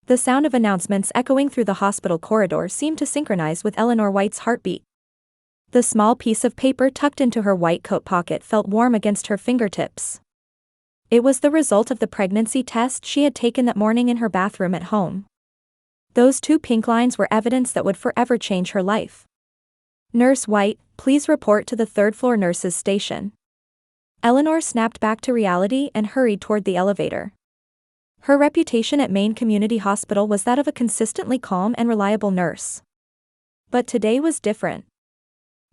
The sound of announcements echoing through the hospital corridor seemed to synchronize with Eleanor White's heartbeat. The small piece of paper tucked into her white coat pocket felt warm against her fingertips. It was the result of the pregnancy test she had taken that morning in her bathroom at home. Those 2 pink lines were evidence that would forever change her life. "Nurse White, please report to the 3rd-floor nurses' station." Eleanor snapped back to reality and hurried toward the elevator. Her reputation at Maine Community Hospital was that of a consistently calm and reliable nurse. But today was different.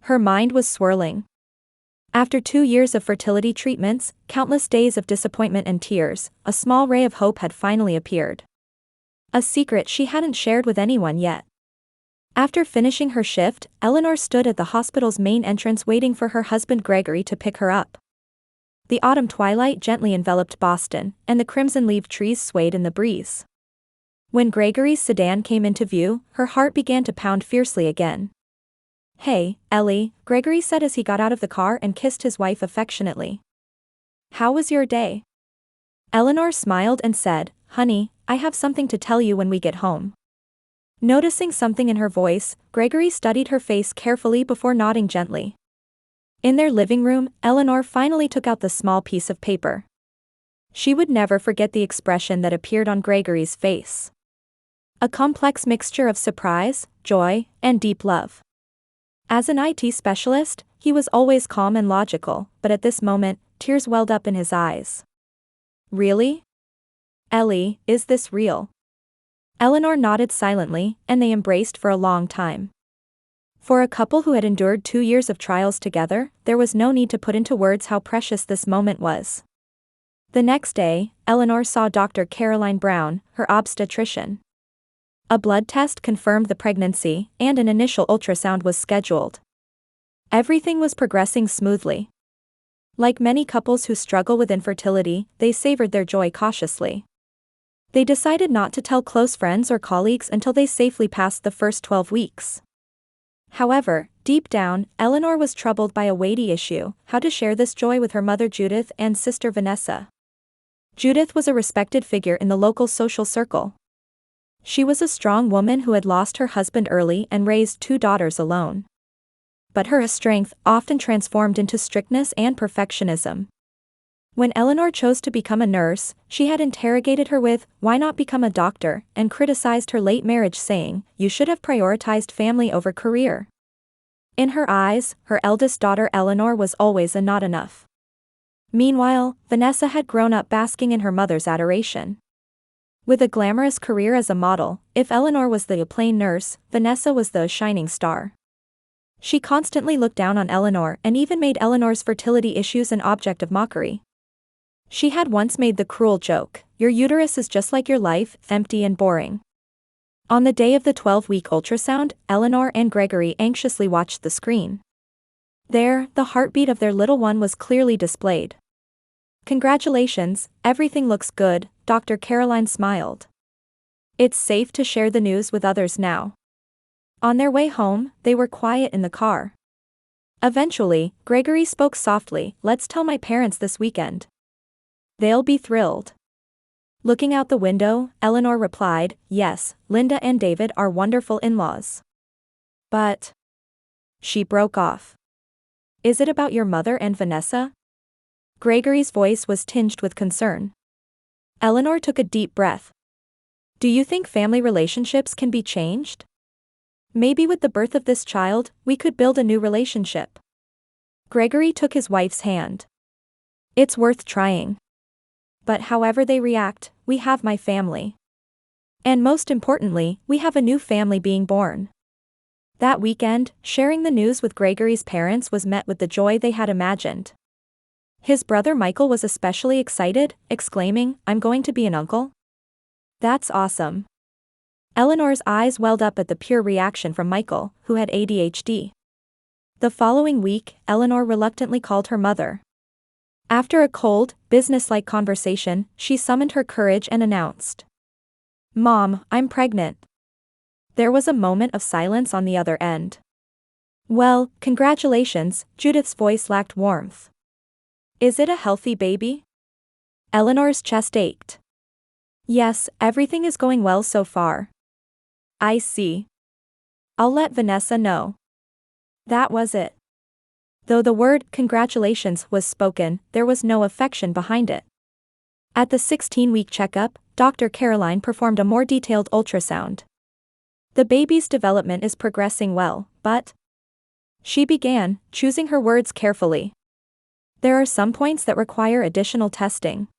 Her mind was swirling. After 2 years of fertility treatments, countless days of disappointment and tears, a small ray of hope had finally appeared. A secret she hadn't shared with anyone yet. After finishing her shift, Eleanor stood at the hospital's main entrance waiting for her husband Gregory to pick her up. The autumn twilight gently enveloped Boston, and the crimson-leaved trees swayed in the breeze. When Gregory's sedan came into view, her heart began to pound fiercely again. "Hey, Ellie," Gregory said as he got out of the car and kissed his wife affectionately. "How was your day?" Eleanor smiled and said, "Honey, I have something to tell you when we get home." Noticing something in her voice, Gregory studied her face carefully before nodding gently. In their living room, Eleanor finally took out the small piece of paper. She would never forget the expression that appeared on Gregory's face. A complex mixture of surprise, joy, and deep love. As an IT specialist, he was always calm and logical, but at this moment, tears welled up in his eyes. "Really? Ellie, is this real?" Eleanor nodded silently, and they embraced for a long time. For a couple who had endured 2 years of trials together, there was no need to put into words how precious this moment was. The next day, Eleanor saw Dr. Caroline Brown, her obstetrician. A blood test confirmed the pregnancy, and an initial ultrasound was scheduled. Everything was progressing smoothly. Like many couples who struggle with infertility, they savored their joy cautiously. They decided not to tell close friends or colleagues until they safely passed the first 12 weeks. However, deep down, Eleanor was troubled by a weighty issue: how to share this joy with her mother Judith and sister Vanessa. Judith was a respected figure in the local social circle. She was a strong woman who had lost her husband early and raised 2 daughters alone. But her strength often transformed into strictness and perfectionism. When Eleanor chose to become a nurse, she had interrogated her with, "Why not become a doctor?" and criticized her late marriage, saying, "You should have prioritized family over career." In her eyes, her eldest daughter Eleanor was always a not enough. Meanwhile, Vanessa had grown up basking in her mother's adoration. With a glamorous career as a model, if Eleanor was the plain nurse, Vanessa was the shining star. She constantly looked down on Eleanor and even made Eleanor's fertility issues an object of mockery. She had once made the cruel joke, "Your uterus is just like your life, empty and boring." On the day of the 12-week ultrasound, Eleanor and Gregory anxiously watched the screen. There, the heartbeat of their little one was clearly displayed. "Congratulations, everything looks good," Dr. Caroline smiled. "It's safe to share the news with others now." On their way home, they were quiet in the car. Eventually, Gregory spoke softly, "Let's tell my parents this weekend. They'll be thrilled." Looking out the window, Eleanor replied, "Yes, Linda and David are wonderful in-laws." "But..." She broke off. "Is it about your mother and Vanessa?" Gregory's voice was tinged with concern. Eleanor took a deep breath. "Do you think family relationships can be changed? Maybe with the birth of this child, we could build a new relationship." Gregory took his wife's hand. "It's worth trying. But however they react, we have my family. And most importantly, we have a new family being born." That weekend, sharing the news with Gregory's parents was met with the joy they had imagined. His brother Michael was especially excited, exclaiming, "I'm going to be an uncle? That's awesome." Eleanor's eyes welled up at the pure reaction from Michael, who had ADHD. The following week, Eleanor reluctantly called her mother. After a cold, businesslike conversation, she summoned her courage and announced, "Mom, I'm pregnant." There was a moment of silence on the other end. "Well, congratulations," Judith's voice lacked warmth. "Is it a healthy baby?" Eleanor's chest ached. Yes, everything is going well so far. I see. I'll let Vanessa know. That was it. Though the word congratulations was spoken, there was no affection behind it. At the 16-week checkup, Dr. Caroline performed a more detailed ultrasound. The baby's development is progressing well, but she began, choosing her words carefully. There are some points that require additional testing.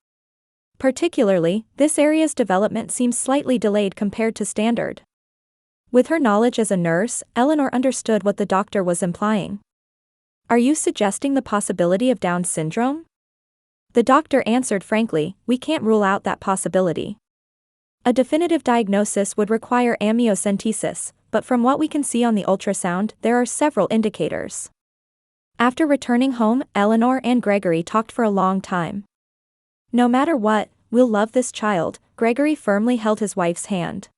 Particularly, this area's development seems slightly delayed compared to standard. With her knowledge as a nurse, Eleanor understood what the doctor was implying. Are you suggesting the possibility of Down syndrome? The doctor answered frankly, we can't rule out that possibility. A definitive diagnosis would require amniocentesis, but from what we can see on the ultrasound, there are several indicators. After returning home, Eleanor and Gregory talked for a long time. No matter what, we'll love this child, Gregory firmly held his wife's hand.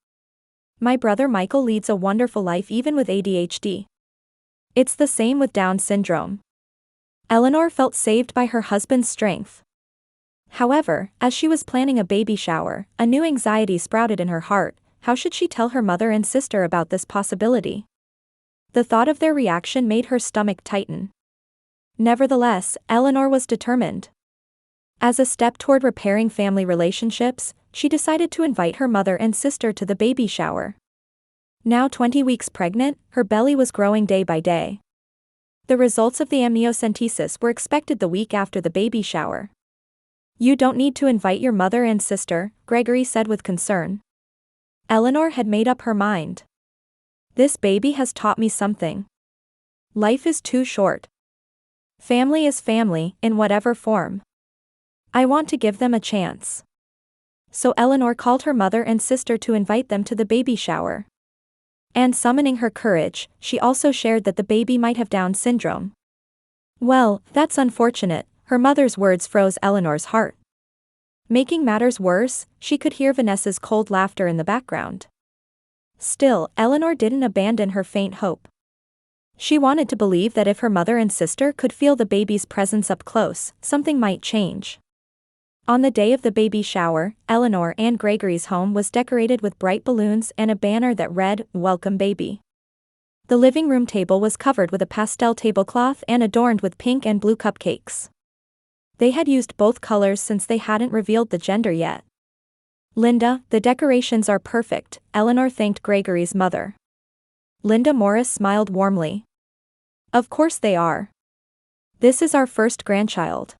My brother Michael leads a wonderful life even with ADHD. It's the same with Down syndrome. Eleanor felt saved by her husband's strength. However, as she was planning a baby shower, a new anxiety sprouted in her heart. How should she tell her mother and sister about this possibility? The thought of their reaction made her stomach tighten. Nevertheless, Eleanor was determined. As a step toward repairing family relationships, she decided to invite her mother and sister to the baby shower. Now 20 weeks pregnant, her belly was growing day by day. The results of the amniocentesis were expected the week after the baby shower. You don't need to invite your mother and sister, Gregory said with concern. Eleanor had made up her mind. This baby has taught me something. Life is too short. Family is family, in whatever form. I want to give them a chance. So Eleanor called her mother and sister to invite them to the baby shower. And summoning her courage, she also shared that the baby might have Down syndrome. Well, that's unfortunate, her mother's words froze Eleanor's heart. Making matters worse, she could hear Vanessa's cold laughter in the background. Still, Eleanor didn't abandon her faint hope. She wanted to believe that if her mother and sister could feel the baby's presence up close, something might change. On the day of the baby shower, Eleanor and Gregory's home was decorated with bright balloons and a banner that read, "Welcome Baby." The living room table was covered with a pastel tablecloth and adorned with pink and blue cupcakes. They had used both colors since they hadn't revealed the gender yet. Linda, the decorations are perfect, Eleanor thanked Gregory's mother. Linda Morris smiled warmly. Of course they are. This is our first grandchild.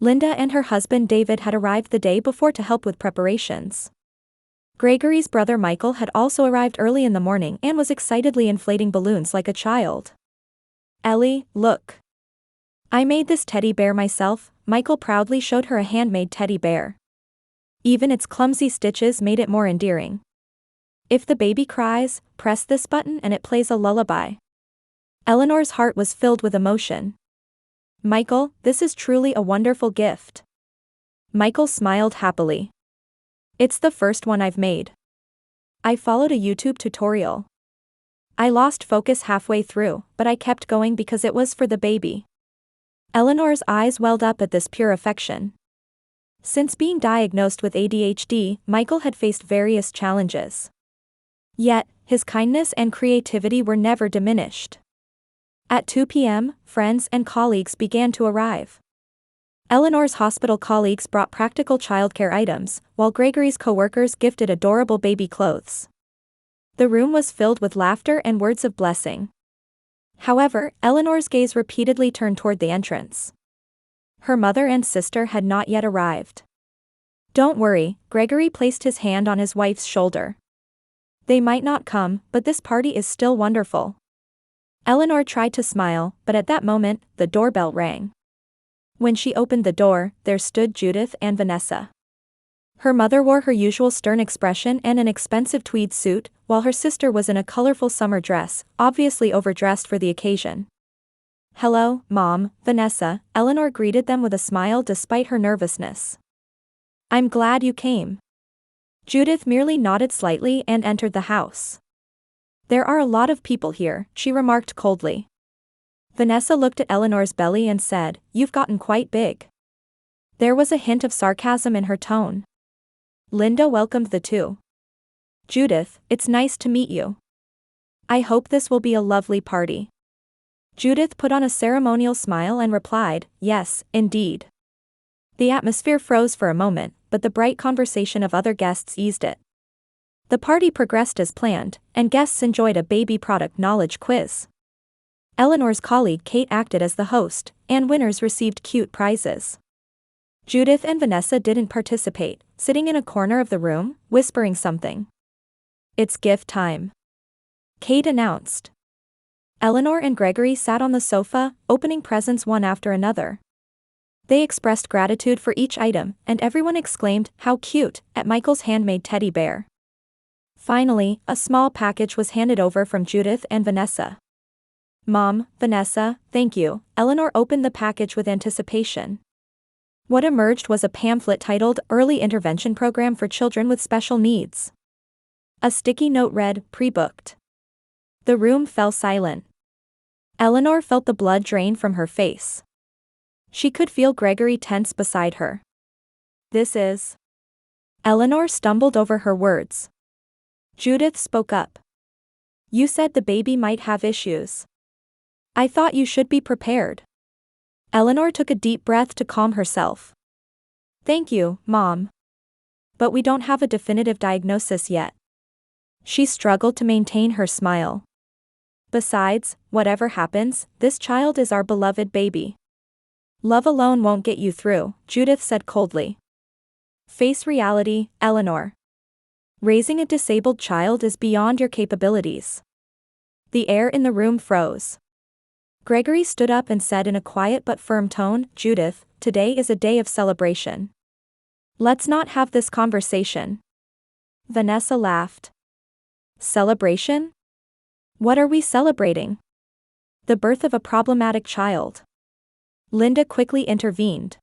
Linda and her husband David had arrived the day before to help with preparations. Gregory's brother Michael had also arrived early in the morning and was excitedly inflating balloons like a child. Ellie, look. I made this teddy bear myself, Michael proudly showed her a handmade teddy bear. Even its clumsy stitches made it more endearing. If the baby cries, press this button and it plays a lullaby. Eleanor's heart was filled with emotion. Michael, this is truly a wonderful gift. Michael smiled happily. It's the first one I've made. I followed a YouTube tutorial. I lost focus halfway through, but I kept going because it was for the baby. Eleanor's eyes welled up at this pure affection. Since being diagnosed with ADHD, Michael had faced various challenges. Yet, his kindness and creativity were never diminished. At 2 p.m., friends and colleagues began to arrive. Eleanor's hospital colleagues brought practical childcare items, while Gregory's coworkers gifted adorable baby clothes. The room was filled with laughter and words of blessing. However, Eleanor's gaze repeatedly turned toward the entrance. Her mother and sister had not yet arrived. Don't worry, Gregory placed his hand on his wife's shoulder. They might not come, but this party is still wonderful. Eleanor tried to smile, but at that moment, the doorbell rang. When she opened the door, there stood Judith and Vanessa. Her mother wore her usual stern expression and an expensive tweed suit, while her sister was in a colorful summer dress, obviously overdressed for the occasion. Hello, Mom, Vanessa, Eleanor greeted them with a smile despite her nervousness. I'm glad you came. Judith merely nodded slightly and entered the house. There are a lot of people here, she remarked coldly. Vanessa looked at Eleanor's belly and said, You've gotten quite big. There was a hint of sarcasm in her tone. Linda welcomed the two. Judith, it's nice to meet you. I hope this will be a lovely party. Judith put on a ceremonial smile and replied, yes, indeed. The atmosphere froze for a moment, but the bright conversation of other guests eased it. The party progressed as planned, and guests enjoyed a baby product knowledge quiz. Eleanor's colleague Kate acted as the host, and winners received cute prizes. Judith and Vanessa didn't participate, sitting in a corner of the room, whispering something. It's gift time. Kate announced. Eleanor and Gregory sat on the sofa, opening presents one after another. They expressed gratitude for each item, and everyone exclaimed, how cute, at Michael's handmade teddy bear. Finally, a small package was handed over from Judith and Vanessa. Mom, Vanessa, thank you. Eleanor opened the package with anticipation. What emerged was a pamphlet titled Early Intervention Program for Children with Special Needs. A sticky note read, pre-booked. The room fell silent. Eleanor felt the blood drain from her face. She could feel Gregory tense beside her. This is. Eleanor stumbled over her words. Judith spoke up. You said the baby might have issues. I thought you should be prepared. Eleanor took a deep breath to calm herself. Thank you, Mom. But we don't have a definitive diagnosis yet. She struggled to maintain her smile. Besides, whatever happens, this child is our beloved baby. Love alone won't get you through, Judith said coldly. Face reality, Eleanor. Raising a disabled child is beyond your capabilities. The air in the room froze. Gregory stood up and said in a quiet but firm tone, Judith, today is a day of celebration. Let's not have this conversation. Vanessa laughed. Celebration? What are we celebrating? The birth of a problematic child. Linda quickly intervened.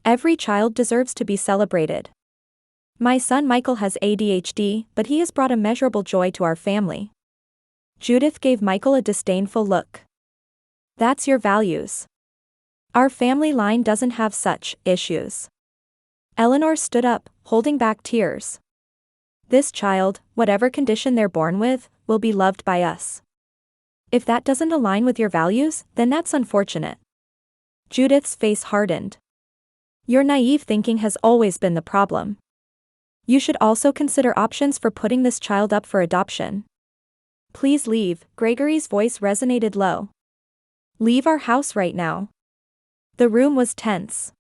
Every child deserves to be celebrated. My son Michael has ADHD, but he has brought immeasurable joy to our family. Judith gave Michael a disdainful look. That's your values. Our family line doesn't have such issues. Eleanor stood up, holding back tears. This child, whatever condition they're born with, will be loved by us. If that doesn't align with your values, then that's unfortunate. Judith's face hardened. Your naive thinking has always been the problem. You should also consider options for putting this child up for adoption. Please leave, Gregory's voice resonated low. Leave our house right now. The room was tense.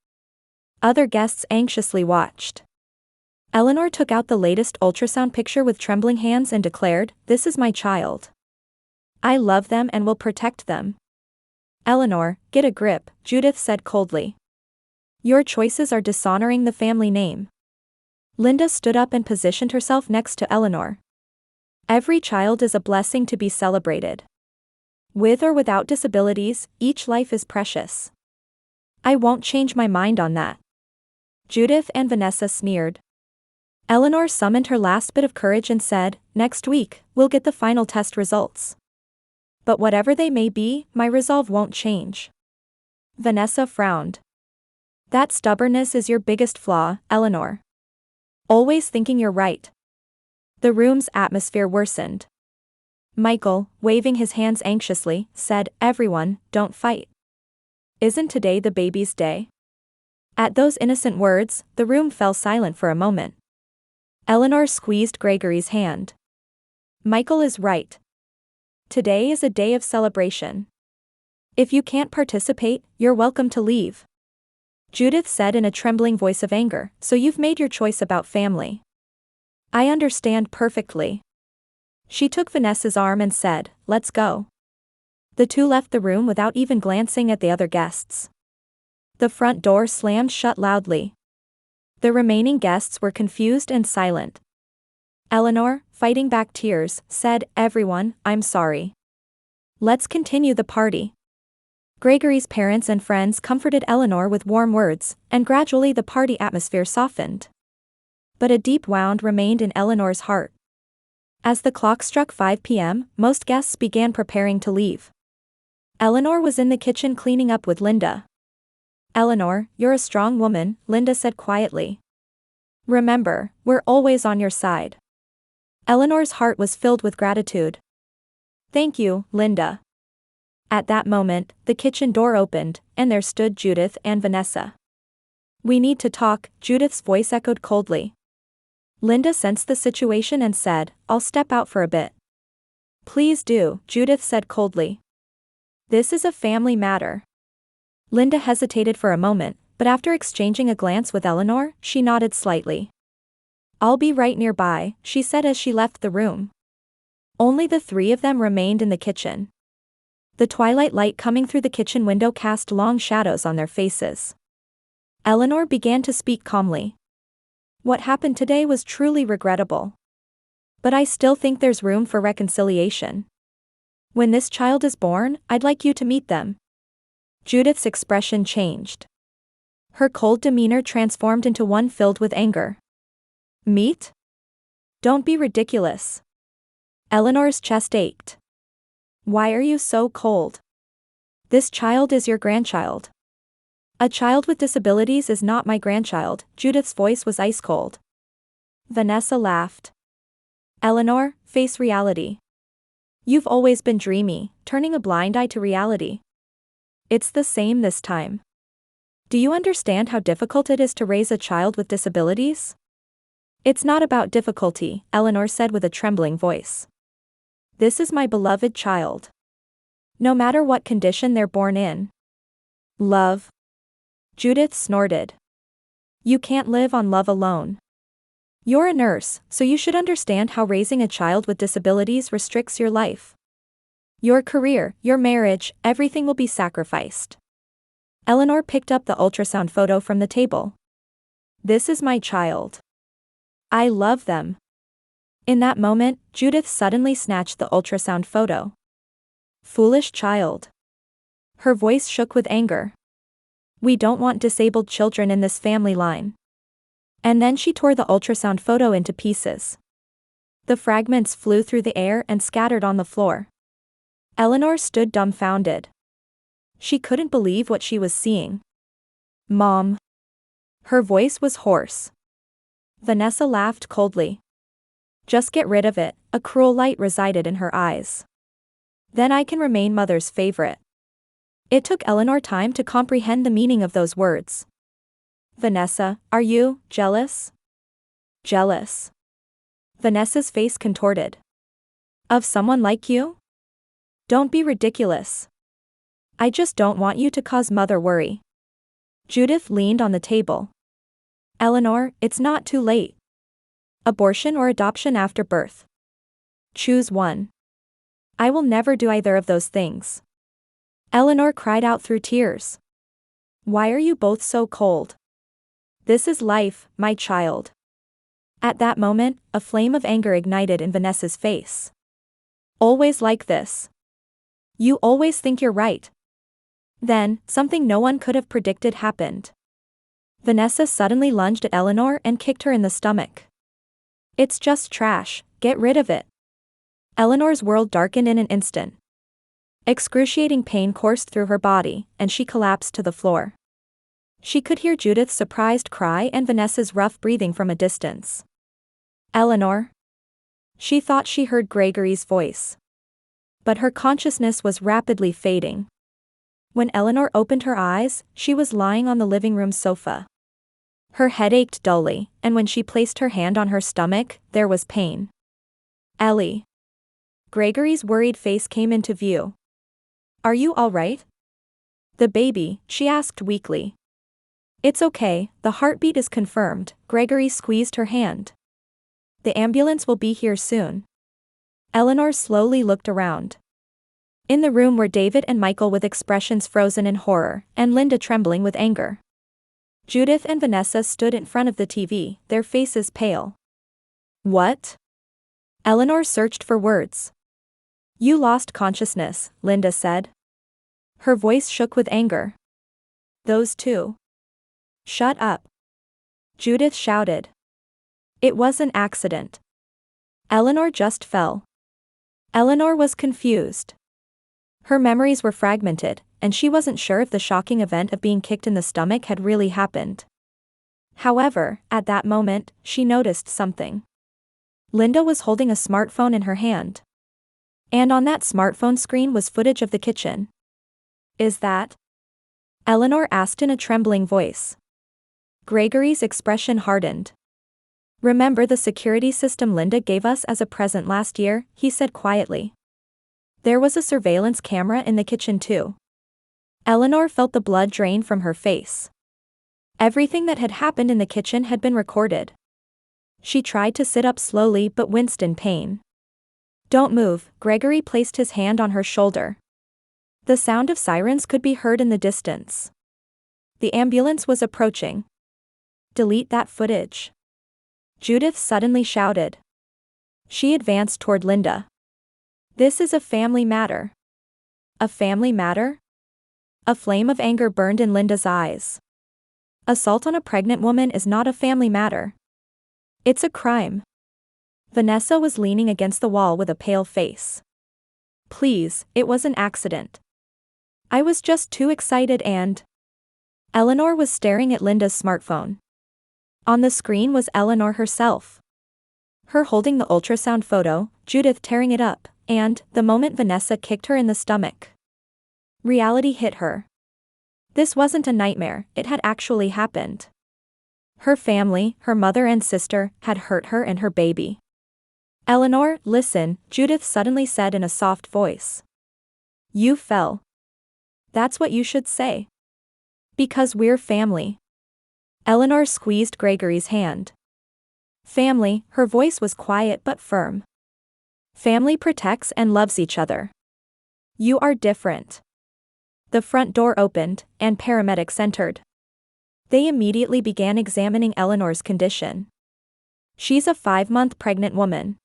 Other guests anxiously watched. Eleanor took out the latest ultrasound picture with trembling hands and declared, this is my child. I love them and will protect them. Eleanor, get a grip, Judith said coldly. Your choices are dishonoring the family name. Linda stood up and positioned herself next to Eleanor. Every child is a blessing to be celebrated. With or without disabilities, each life is precious. I won't change my mind on that. Judith and Vanessa sneered. Eleanor summoned her last bit of courage and said, next week, we'll get the final test results. But whatever they may be, my resolve won't change. Vanessa frowned. That stubbornness is your biggest flaw, Eleanor. Always thinking you're right. The room's atmosphere worsened. Michael, waving his hands anxiously, said, everyone, don't fight. Isn't today the baby's day? At those innocent words, the room fell silent for a moment. Eleanor squeezed Gregory's hand. Michael is right. Today is a day of celebration. If you can't participate, you're welcome to leave. Judith said in a trembling voice of anger, so you've made your choice about family. I understand perfectly. She took Vanessa's arm and said, let's go. The two left the room without even glancing at the other guests. The front door slammed shut loudly. The remaining guests were confused and silent. Eleanor, fighting back tears, said, everyone, I'm sorry. Let's continue the party. Gregory's parents and friends comforted Eleanor with warm words, and gradually the party atmosphere softened. But a deep wound remained in Eleanor's heart. As the clock struck 5 p.m., most guests began preparing to leave. Eleanor was in the kitchen cleaning up with Linda. Eleanor, you're a strong woman, Linda said quietly. Remember, we're always on your side. Eleanor's heart was filled with gratitude. Thank you, Linda. At that moment, the kitchen door opened, and there stood Judith and Vanessa. We need to talk, Judith's voice echoed coldly. Linda sensed the situation and said, I'll step out for a bit. Please do, Judith said coldly. This is a family matter. Linda hesitated for a moment, but after exchanging a glance with Eleanor, she nodded slightly. I'll be right nearby, she said as she left the room. Only the three of them remained in the kitchen. The twilight light coming through the kitchen window cast long shadows on their faces. Eleanor began to speak calmly. What happened today was truly regrettable. But I still think there's room for reconciliation. When this child is born, I'd like you to meet them. Judith's expression changed. Her cold demeanor transformed into one filled with anger. Meet? Don't be ridiculous. Eleanor's chest ached. Why are you so cold? This child is your grandchild. A child with disabilities is not my grandchild, Judith's voice was ice cold. Vanessa laughed. Eleanor, face reality. You've always been dreamy, turning a blind eye to reality. It's the same this time. Do you understand how difficult it is to raise a child with disabilities? It's not about difficulty, Eleanor said with a trembling voice. This is my beloved child. No matter what condition they're born in. Love. Judith snorted. You can't live on love alone. You're a nurse, so you should understand how raising a child with disabilities restricts your life. Your career, your marriage, everything will be sacrificed. Eleanor picked up the ultrasound photo from the table. This is my child. I love them. In that moment, Judith suddenly snatched the ultrasound photo. Foolish child. Her voice shook with anger. We don't want disabled children in this family line. And then she tore the ultrasound photo into pieces. The fragments flew through the air and scattered on the floor. Eleanor stood dumbfounded. She couldn't believe what she was seeing. Mom. Her voice was hoarse. Vanessa laughed coldly. Just get rid of it, a cruel light resided in her eyes. Then I can remain mother's favorite. It took Eleanor time to comprehend the meaning of those words. Vanessa, are you jealous? Jealous. Vanessa's face contorted. Of someone like you? Don't be ridiculous. I just don't want you to cause mother worry. Judith leaned on the table. Eleanor, it's not too late. Abortion or adoption after birth. Choose one. I will never do either of those things. Eleanor cried out through tears. Why are you both so cold? This is life, my child. At that moment, a flame of anger ignited in Vanessa's face. Always like this. You always think you're right. Then, something no one could have predicted happened. Vanessa suddenly lunged at Eleanor and kicked her in the stomach. It's just trash, get rid of it. Eleanor's world darkened in an instant. Excruciating pain coursed through her body, and she collapsed to the floor. She could hear Judith's surprised cry and Vanessa's rough breathing from a distance. Eleanor? She thought she heard Gregory's voice. But her consciousness was rapidly fading. When Eleanor opened her eyes, she was lying on the living room sofa. Her head ached dully, and when she placed her hand on her stomach, there was pain. Ellie. Gregory's worried face came into view. Are you all right? The baby, she asked weakly. It's okay, the heartbeat is confirmed, Gregory squeezed her hand. The ambulance will be here soon. Eleanor slowly looked around. In the room were David and Michael with expressions frozen in horror, and Linda trembling with anger. Judith and Vanessa stood in front of the TV, their faces pale. What? Eleanor searched for words. You lost consciousness, Linda said. Her voice shook with anger. Those two. Shut up. Judith shouted. It was an accident. Eleanor just fell. Eleanor was confused. Her memories were fragmented, and she wasn't sure if the shocking event of being kicked in the stomach had really happened. However, at that moment, she noticed something. Linda was holding a smartphone in her hand. And on that smartphone screen was footage of the kitchen. Is that? Eleanor asked in a trembling voice. Gregory's expression hardened. Remember the security system Linda gave us as a present last year, he said quietly. There was a surveillance camera in the kitchen too. Eleanor felt the blood drain from her face. Everything that had happened in the kitchen had been recorded. She tried to sit up slowly but winced in pain. Don't move, Gregory placed his hand on her shoulder. The sound of sirens could be heard in the distance. The ambulance was approaching. Delete that footage. Judith suddenly shouted. She advanced toward Linda. This is a family matter. A family matter? A flame of anger burned in Linda's eyes. Assault on a pregnant woman is not a family matter. It's a crime. Vanessa was leaning against the wall with a pale face. Please, it was an accident. I was just too excited and... Eleanor was staring at Linda's smartphone. On the screen was Eleanor herself. Her holding the ultrasound photo, Judith tearing it up, and, the moment Vanessa kicked her in the stomach. Reality hit her. This wasn't a nightmare, it had actually happened. Her family, her mother and sister, had hurt her and her baby. Eleanor, listen, Judith suddenly said in a soft voice. You fell. That's what you should say. Because we're family. Eleanor squeezed Gregory's hand. Family, her voice was quiet but firm. Family protects and loves each other. You are different. The front door opened, and paramedics entered. They immediately began examining Eleanor's condition. She's a 5-month pregnant woman.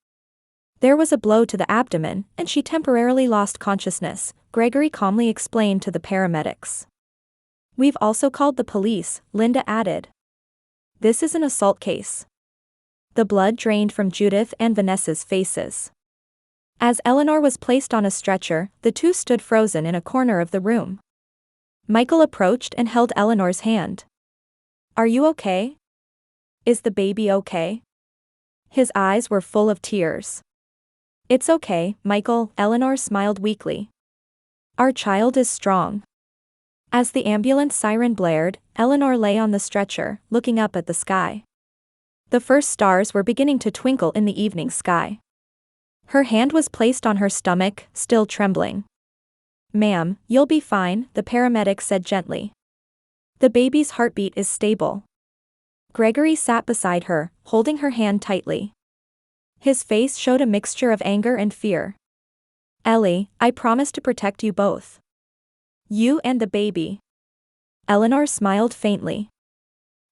There was a blow to the abdomen, and she temporarily lost consciousness, Gregory calmly explained to the paramedics. We've also called the police, Linda added. This is an assault case. The blood drained from Judith and Vanessa's faces. As Eleanor was placed on a stretcher, the two stood frozen in a corner of the room. Michael approached and held Eleanor's hand. Are you okay? Is the baby okay? His eyes were full of tears. It's okay, Michael, Eleanor smiled weakly. Our child is strong. As the ambulance siren blared, Eleanor lay on the stretcher, looking up at the sky. The first stars were beginning to twinkle in the evening sky. Her hand was placed on her stomach, still trembling. Ma'am, you'll be fine, the paramedic said gently. The baby's heartbeat is stable. Gregory sat beside her, holding her hand tightly. His face showed a mixture of anger and fear. Ellie, I promise to protect you both. You and the baby. Eleanor smiled faintly.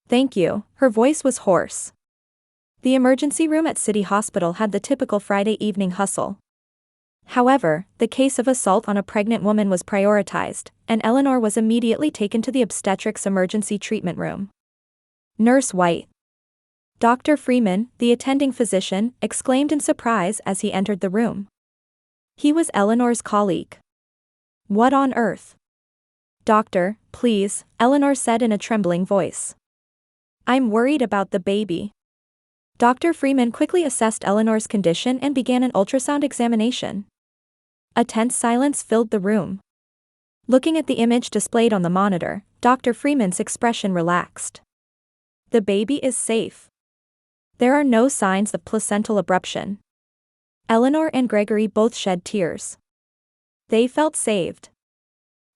Thank you, her voice was hoarse. The emergency room at City Hospital had the typical Friday evening hustle. However, the case of assault on a pregnant woman was prioritized, and Eleanor was immediately taken to the obstetrics emergency treatment room. Nurse White. Dr. Freeman, the attending physician, exclaimed in surprise as he entered the room. He was Eleanor's colleague. What on earth? Doctor, please, Eleanor said in a trembling voice. I'm worried about the baby. Dr. Freeman quickly assessed Eleanor's condition and began an ultrasound examination. A tense silence filled the room. Looking at the image displayed on the monitor, Dr. Freeman's expression relaxed. The baby is safe. There are no signs of placental abruption. Eleanor and Gregory both shed tears. They felt saved.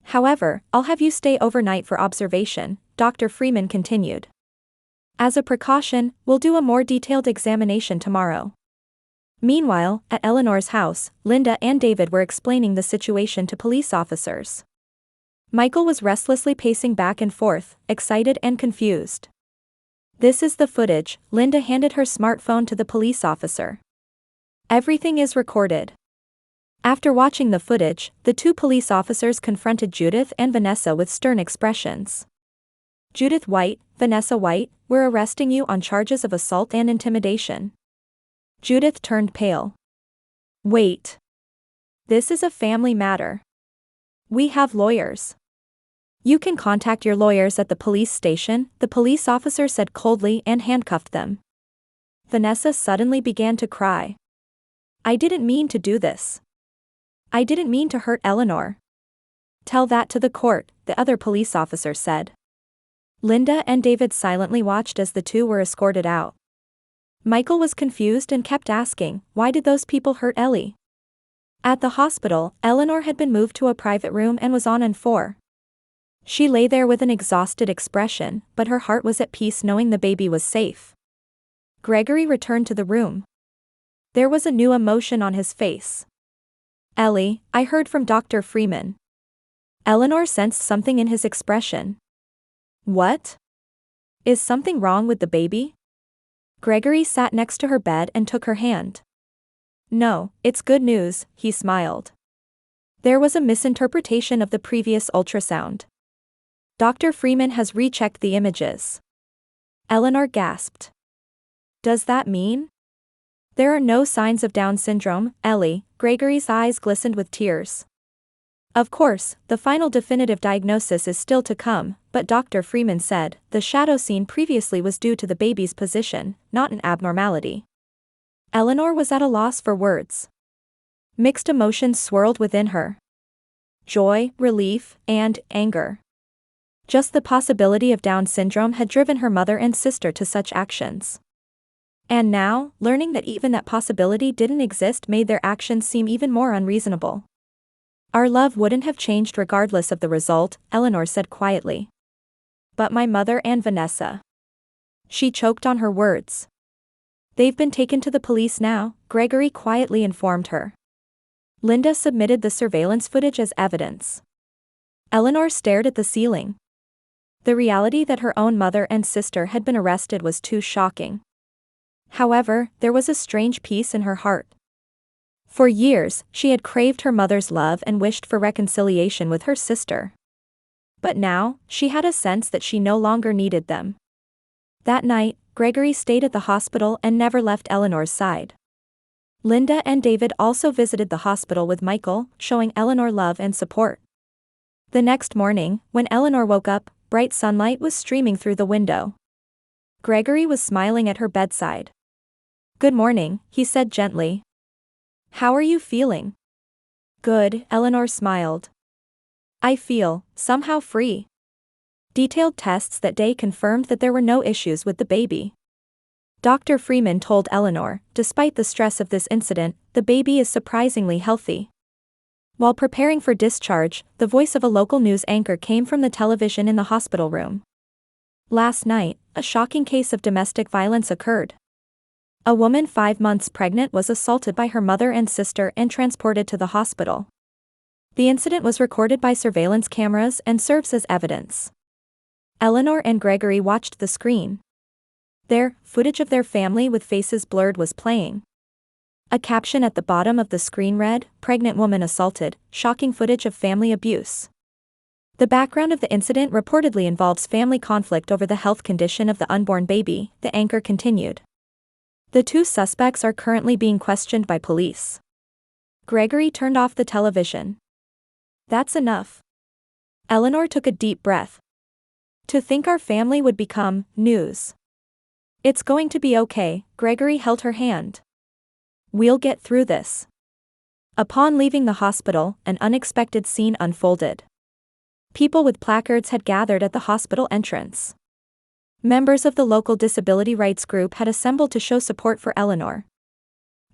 However, I'll have you stay overnight for observation, Dr. Freeman continued. As a precaution, we'll do a more detailed examination tomorrow. Meanwhile, at Eleanor's house, Linda and David were explaining the situation to police officers. Michael was restlessly pacing back and forth, excited and confused. This is the footage, Linda handed her smartphone to the police officer. Everything is recorded. After watching the footage, the two police officers confronted Judith and Vanessa with stern expressions. Judith White, Vanessa White, we're arresting you on charges of assault and intimidation. Judith turned pale. Wait. This is a family matter. We have lawyers. You can contact your lawyers at the police station, the police officer said coldly and handcuffed them. Vanessa suddenly began to cry. I didn't mean to do this. I didn't mean to hurt Eleanor. Tell that to the court, the other police officer said. Linda and David silently watched as the two were escorted out. Michael was confused and kept asking, why did those people hurt Ellie? At the hospital, Eleanor had been moved to a private room and was on N4. She lay there with an exhausted expression, but her heart was at peace knowing the baby was safe. Gregory returned to the room. There was a new emotion on his face. Ellie, I heard from Dr. Freeman. Eleanor sensed something in his expression. What? Is something wrong with the baby? Gregory sat next to her bed and took her hand. No, it's good news, he smiled. There was a misinterpretation of the previous ultrasound. Dr. Freeman has rechecked the images. Eleanor gasped. Does that mean? There are no signs of Down syndrome, Ellie. Gregory's eyes glistened with tears. Of course, the final definitive diagnosis is still to come, but Dr. Freeman said, the shadow seen previously was due to the baby's position, not an abnormality. Eleanor was at a loss for words. Mixed emotions swirled within her. Joy, relief, and anger. Just the possibility of Down syndrome had driven her mother and sister to such actions. And now, learning that even that possibility didn't exist made their actions seem even more unreasonable. Our love wouldn't have changed regardless of the result, Eleanor said quietly. But my mother and Vanessa. She choked on her words. They've been taken to the police now, Gregory quietly informed her. Linda submitted the surveillance footage as evidence. Eleanor stared at the ceiling. The reality that her own mother and sister had been arrested was too shocking. However, there was a strange peace in her heart. For years, she had craved her mother's love and wished for reconciliation with her sister. But now, she had a sense that she no longer needed them. That night, Gregory stayed at the hospital and never left Eleanor's side. Linda and David also visited the hospital with Michael, showing Eleanor love and support. The next morning, when Eleanor woke up, bright sunlight was streaming through the window. Gregory was smiling at her bedside. Good morning, he said gently. How are you feeling? Good, Eleanor smiled. I feel, somehow free. Detailed tests that day confirmed that there were no issues with the baby. Dr. Freeman told Eleanor, despite the stress of this incident, the baby is surprisingly healthy. While preparing for discharge, the voice of a local news anchor came from the television in the hospital room. Last night, a shocking case of domestic violence occurred. A woman 5 months pregnant was assaulted by her mother and sister and transported to the hospital. The incident was recorded by surveillance cameras and serves as evidence. Eleanor and Gregory watched the screen. There, footage of their family with faces blurred was playing. A caption at the bottom of the screen read, "Pregnant woman assaulted, shocking footage of family abuse." The background of the incident reportedly involves family conflict over the health condition of the unborn baby, the anchor continued. The two suspects are currently being questioned by police. Gregory turned off the television. That's enough. Eleanor took a deep breath. To think our family would become news. It's going to be okay, Gregory held her hand. We'll get through this. Upon leaving the hospital, an unexpected scene unfolded. People with placards had gathered at the hospital entrance. Members of the local disability rights group had assembled to show support for Eleanor.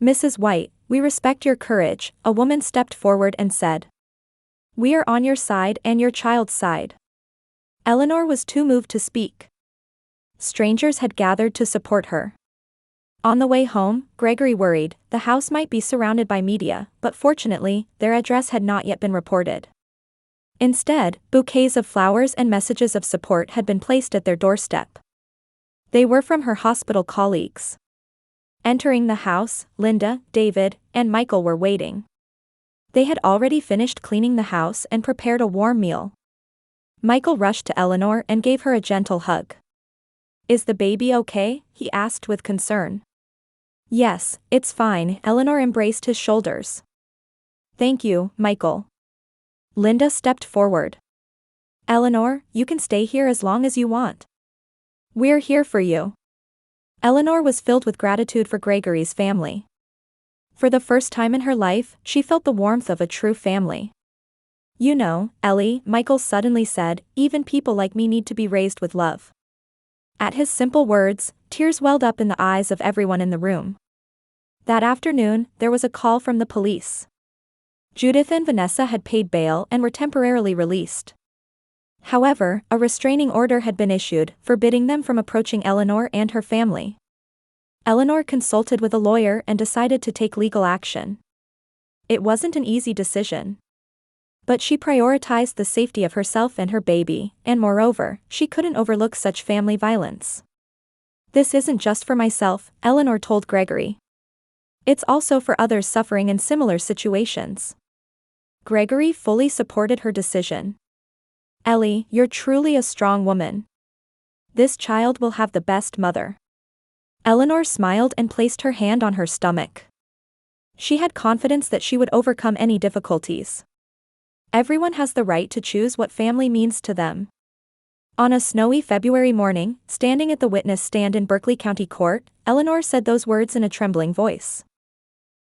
Mrs. White, we respect your courage, a woman stepped forward and said. We are on your side and your child's side. Eleanor was too moved to speak. Strangers had gathered to support her. On the way home, Gregory worried, the house might be surrounded by media, but fortunately, their address had not yet been reported. Instead, bouquets of flowers and messages of support had been placed at their doorstep. They were from her hospital colleagues. Entering the house, Linda, David, and Michael were waiting. They had already finished cleaning the house and prepared a warm meal. Michael rushed to Eleanor and gave her a gentle hug. Is the baby okay? He asked with concern. Yes, it's fine, Eleanor embraced his shoulders. Thank you, Michael. Linda stepped forward. Eleanor, you can stay here as long as you want. We're here for you. Eleanor was filled with gratitude for Gregory's family. For the first time in her life, she felt the warmth of a true family. You know, Ellie, Michael suddenly said, even people like me need to be raised with love. At his simple words, tears welled up in the eyes of everyone in the room. That afternoon, there was a call from the police. Judith and Vanessa had paid bail and were temporarily released. However, a restraining order had been issued, forbidding them from approaching Eleanor and her family. Eleanor consulted with a lawyer and decided to take legal action. It wasn't an easy decision. But she prioritized the safety of herself and her baby, and moreover, she couldn't overlook such family violence. This isn't just for myself, Eleanor told Gregory. It's also for others suffering in similar situations. Gregory fully supported her decision. Ellie, you're truly a strong woman. This child will have the best mother. Eleanor smiled and placed her hand on her stomach. She had confidence that she would overcome any difficulties. Everyone has the right to choose what family means to them. On a snowy February morning, standing at the witness stand in Berkeley County Court, Eleanor said those words in a trembling voice.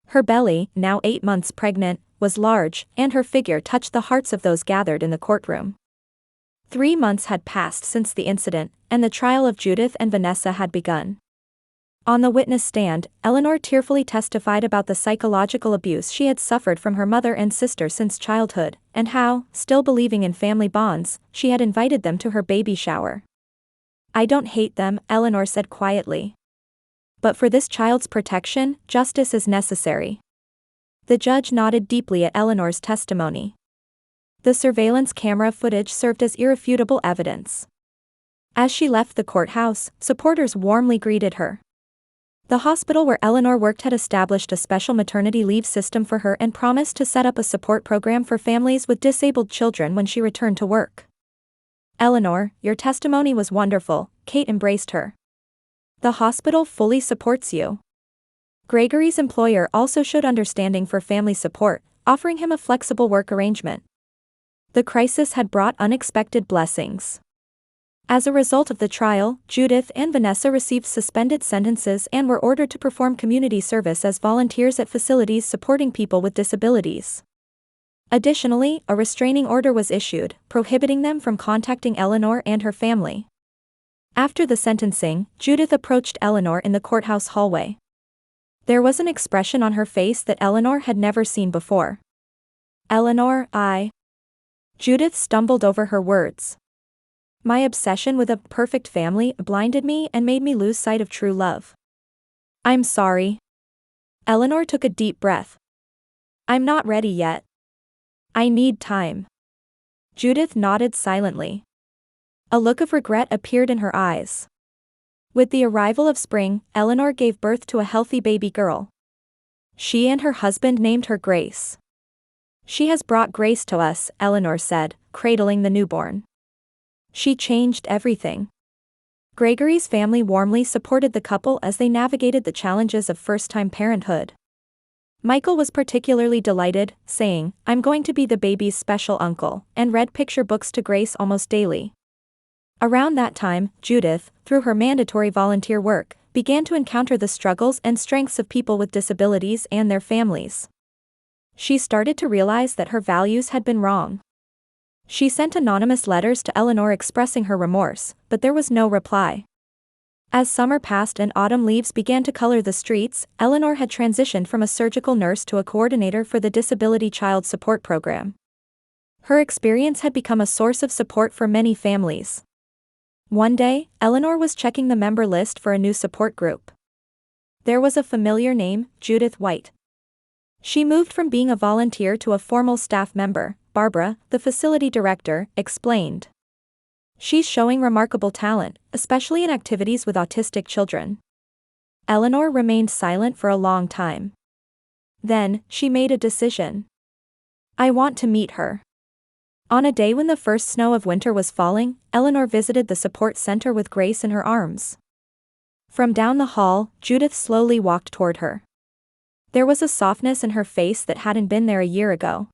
Her belly, now 8 months pregnant, was large, and her figure touched the hearts of those gathered in the courtroom. 3 months had passed since the incident, and the trial of Judith and Vanessa had begun. On the witness stand, Eleanor tearfully testified about the psychological abuse she had suffered from her mother and sister since childhood, and how, still believing in family bonds, she had invited them to her baby shower. I don't hate them, Eleanor said quietly. But for this child's protection, justice is necessary. The judge nodded deeply at Eleanor's testimony. The surveillance camera footage served as irrefutable evidence. As she left the courthouse, supporters warmly greeted her. The hospital where Eleanor worked had established a special maternity leave system for her and promised to set up a support program for families with disabled children when she returned to work. Eleanor, your testimony was wonderful, Kate embraced her. The hospital fully supports you. Gregory's employer also showed understanding for family support, offering him a flexible work arrangement. The crisis had brought unexpected blessings. As a result of the trial, Judith and Vanessa received suspended sentences and were ordered to perform community service as volunteers at facilities supporting people with disabilities. Additionally, a restraining order was issued, prohibiting them from contacting Eleanor and her family. After the sentencing, Judith approached Eleanor in the courthouse hallway. There was an expression on her face that Eleanor had never seen before. Eleanor, Judith stumbled over her words. My obsession with a perfect family blinded me and made me lose sight of true love. I'm sorry. Eleanor took a deep breath. I'm not ready yet. I need time. Judith nodded silently. A look of regret appeared in her eyes. With the arrival of spring, Eleanor gave birth to a healthy baby girl. She and her husband named her Grace. She has brought grace to us, Eleanor said, cradling the newborn. She changed everything. Gregory's family warmly supported the couple as they navigated the challenges of first-time parenthood. Michael was particularly delighted, saying, I'm going to be the baby's special uncle, and read picture books to Grace almost daily. Around that time, Judith, through her mandatory volunteer work, began to encounter the struggles and strengths of people with disabilities and their families. She started to realize that her values had been wrong. She sent anonymous letters to Eleanor expressing her remorse, but there was no reply. As summer passed and autumn leaves began to color the streets, Eleanor had transitioned from a surgical nurse to a coordinator for the Disability Child Support Program. Her experience had become a source of support for many families. One day, Eleanor was checking the member list for a new support group. There was a familiar name, Judith White. She moved from being a volunteer to a formal staff member, Barbara, the facility director, explained. She's showing remarkable talent, especially in activities with autistic children. Eleanor remained silent for a long time. Then, she made a decision. I want to meet her. On a day when the first snow of winter was falling, Eleanor visited the support center with Grace in her arms. From down the hall, Judith slowly walked toward her. There was a softness in her face that hadn't been there a year ago.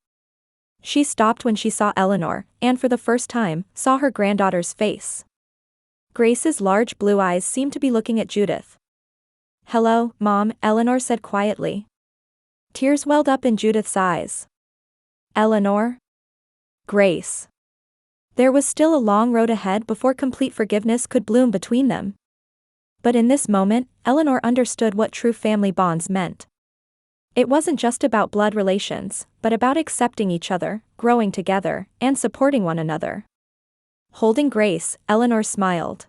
She stopped when she saw Eleanor, and for the first time, saw her granddaughter's face. Grace's large blue eyes seemed to be looking at Judith. "Hello, Mom," Eleanor said quietly. Tears welled up in Judith's eyes. "Eleanor?" "Grace." There was still a long road ahead before complete forgiveness could bloom between them. But in this moment, Eleanor understood what true family bonds meant. It wasn't just about blood relations, but about accepting each other, growing together, and supporting one another. Holding Grace, Eleanor smiled.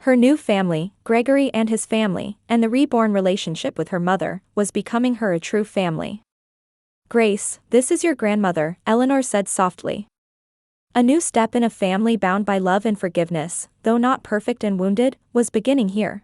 Her new family, Gregory and his family, and the reborn relationship with her mother, was becoming her a true family. "Grace, this is your grandmother," Eleanor said softly. A new step in a family bound by love and forgiveness, though not perfect and wounded, was beginning here.